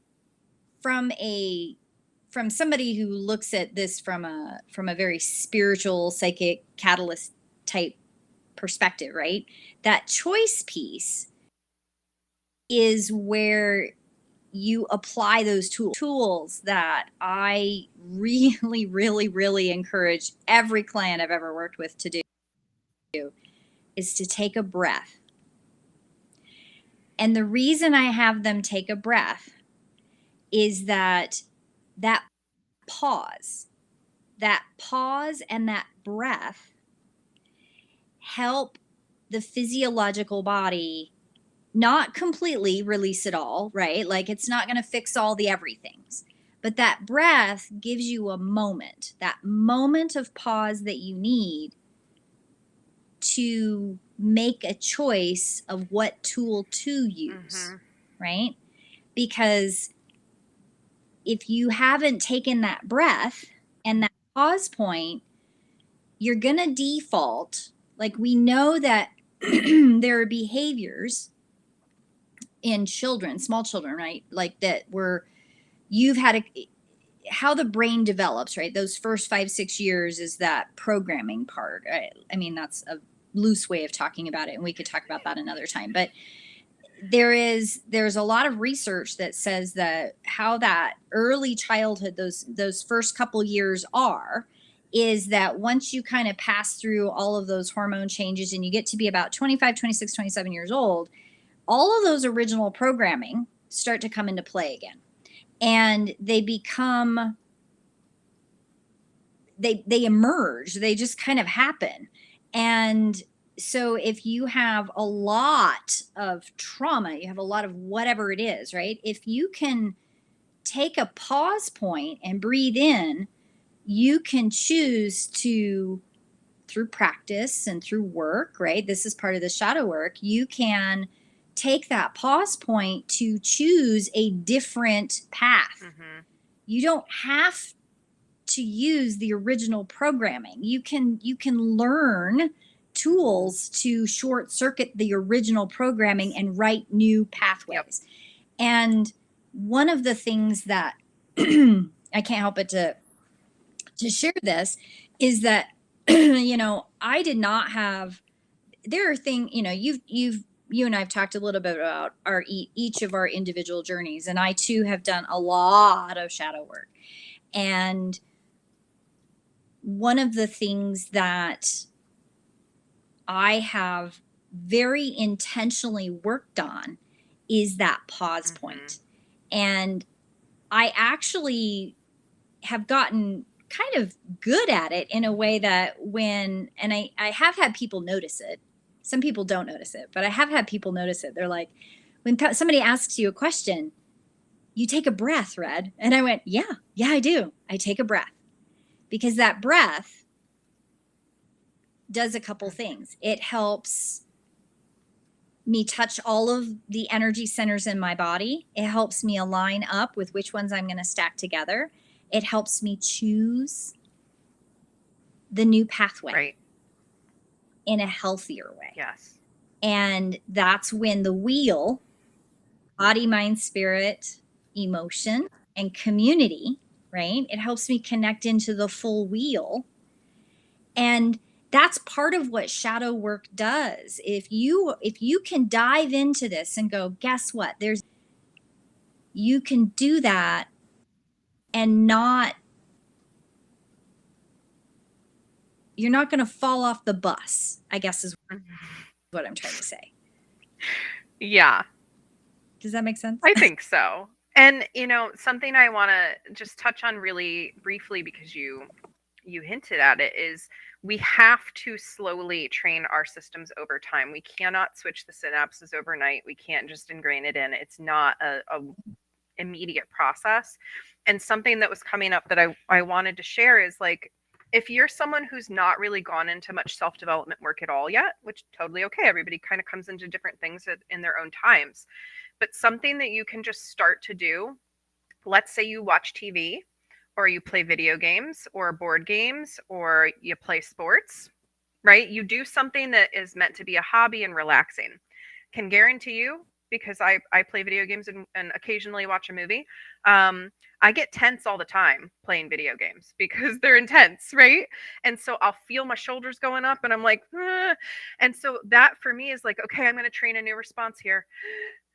from somebody who looks at this from a very spiritual, psychic catalyst type perspective, right? That choice piece is where you apply those tools that I really, really, really encourage every client I've ever worked with to do is to take a breath. And the reason I have them take a breath is that pause, and that breath help the physiological body not completely release it all, right? Like it's not going to fix all the everythings. But that breath gives you a moment, that moment of pause that you need to make a choice of what tool to use, right? Because if you haven't taken that breath and that pause point, you're going to default. Like we know that there are behaviors in children, small children, right? Like that where you've had how the brain develops, right? Those first 5-6 years is that programming part. I mean, that's a loose way of talking about it, and we could talk about that another time. But there's a lot of research that says that how that early childhood, those first couple years is that once you kind of pass through all of those hormone changes and you get to be about 25, 26, 27 years old, all of those original programming start to come into play again. And they become, they emerge, they just kind of happen. And so if you have a lot of trauma, you have a lot of whatever it is, right? If you can take a pause point and breathe in, you can choose to, through practice and through work, right? This is part of the shadow work. You can take that pause point to choose a different path. You don't have to use the original programming. You can learn tools to short circuit the original programming and write new pathways. Yep. And one of the things that I can't help but to share this is that I did not have, there are things, you and I've talked a little bit about each of our individual journeys, and I too have done a lot of shadow work. And one of the things that I have very intentionally worked on is that pause point. And I actually have gotten kind of good at it in a way that and I have had people notice it. Some people don't notice it, but I have had people notice it. They're like, when somebody asks you a question, you take a breath, Red. And I went, yeah, I do. I take a breath. Because that breath does a couple things. It helps me touch all of the energy centers in my body. It helps me align up with which ones I'm going to stack together. It helps me choose the new pathway in a healthier way. Yes. And that's when the wheel, body, mind, spirit, emotion, and community, right? It helps me connect into the full wheel. And that's part of what shadow work does. If you can dive into this and go, guess what? You can do that and you're not going to fall off the bus, I guess is what I'm trying to say. Yeah. Does that make sense? I think so. And, something I want to just touch on really briefly, because you hinted at it, is we have to slowly train our systems over time. We cannot switch the synapses overnight. We can't just ingrain it in. It's not a immediate process. And something that was coming up that I wanted to share is, like, if you're someone who's not really gone into much self-development work at all yet, which totally okay, everybody kind of comes into different things in their own times, but something that you can just start to do, let's say you watch TV, or you play video games or board games, or you play sports, right? You do something that is meant to be a hobby and relaxing. Can guarantee you, because I play video games and occasionally watch a movie, I get tense all the time playing video games because they're intense, right? And so I'll feel my shoulders going up and I'm like, ah. And so that for me is like, okay, I'm going to train a new response here.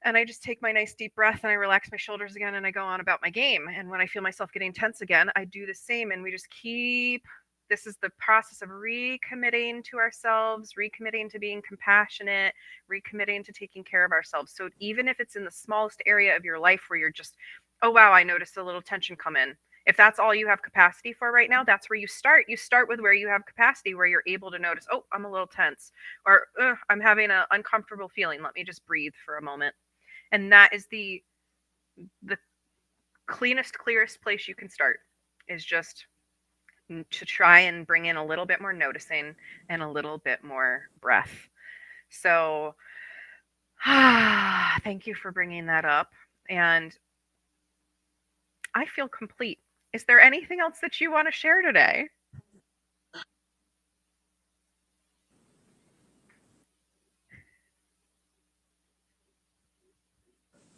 And I just take my nice deep breath and I relax my shoulders again and I go on about my game. And when I feel myself getting tense again, I do the same. And we just keep, this is the process of recommitting to ourselves, recommitting to being compassionate, recommitting to taking care of ourselves. So even if it's in the smallest area of your life where you're just, oh, wow, I noticed a little tension come in. If that's all you have capacity for right now, that's where you start. You start with where you have capacity, where you're able to notice, oh, I'm a little tense, or I'm having an uncomfortable feeling. Let me just breathe for a moment. And that is the cleanest, clearest place you can start, is just to try and bring in a little bit more noticing and a little bit more breath. So thank you for bringing that up, and I feel complete. Is there anything else that you want to share today?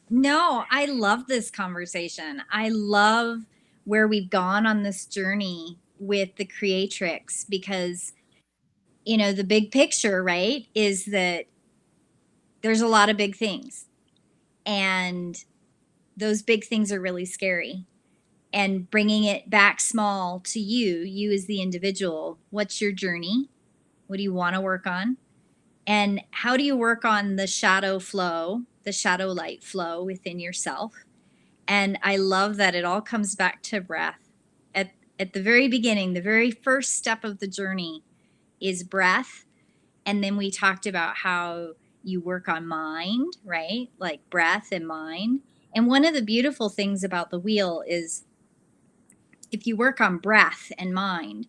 No, I love this conversation. I love where we've gone on this journey with the Creatrix, because, you know, the big picture, right, is that there's a lot of big things. And those big things are really scary. And bringing it back small to you as the individual. What's your journey? What do you want to work on? And how do you work on the shadow flow, the shadow light flow within yourself? And I love that it all comes back to breath. At the very beginning, the very first step of the journey is breath. And then we talked about how you work on mind, right? Like breath and mind. And one of the beautiful things about the wheel is if you work on breath and mind,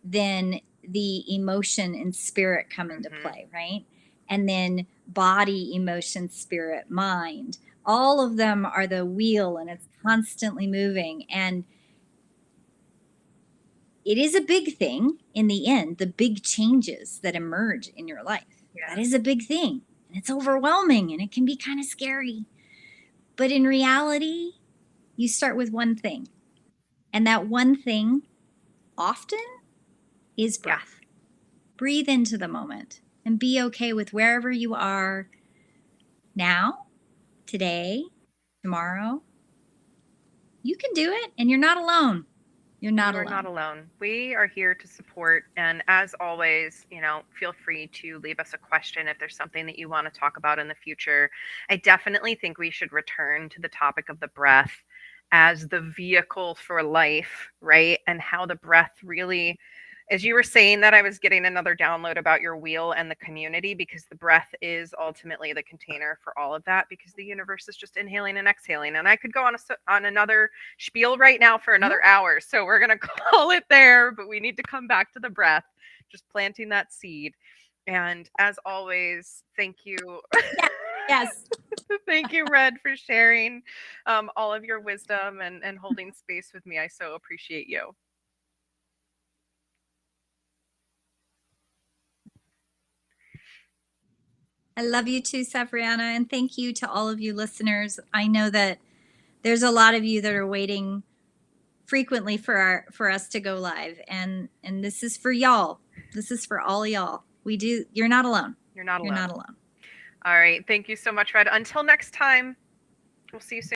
then the emotion and spirit come into play, right? And then body, emotion, spirit, mind, all of them are the wheel, and it's constantly moving. And it is a big thing in the end, the big changes that emerge in your life. Yeah. That is a big thing. And it's overwhelming and it can be kind of scary. But in reality, you start with one thing. And that one thing often is breath. Yeah. Breathe into the moment and be okay with wherever you are now, today, tomorrow. You can do it, and you're not alone. You're not alone. You're not alone. We are here to support. And as always, feel free to leave us a question if there's something that you want to talk about in the future. I definitely think we should return to the topic of the breath as the vehicle for life, right? And how the breath really, as you were saying that, I was getting another download about your wheel and the community, because the breath is ultimately the container for all of that, because the universe is just inhaling and exhaling. And I could go on another spiel right now for another hour, so we're going to call it there, but we need to come back to the breath, just planting that seed. And as always, thank you. Yes. Thank you, Red, for sharing all of your wisdom and holding space with me. I so appreciate you. I love you too, Safrianna, and thank you to all of you listeners. I know that there's a lot of you that are waiting frequently for us to go live, and this is for y'all. This is for all y'all. You're not alone. You're not alone. You're not alone. All right. Thank you so much, Red. Until next time, we'll see you soon.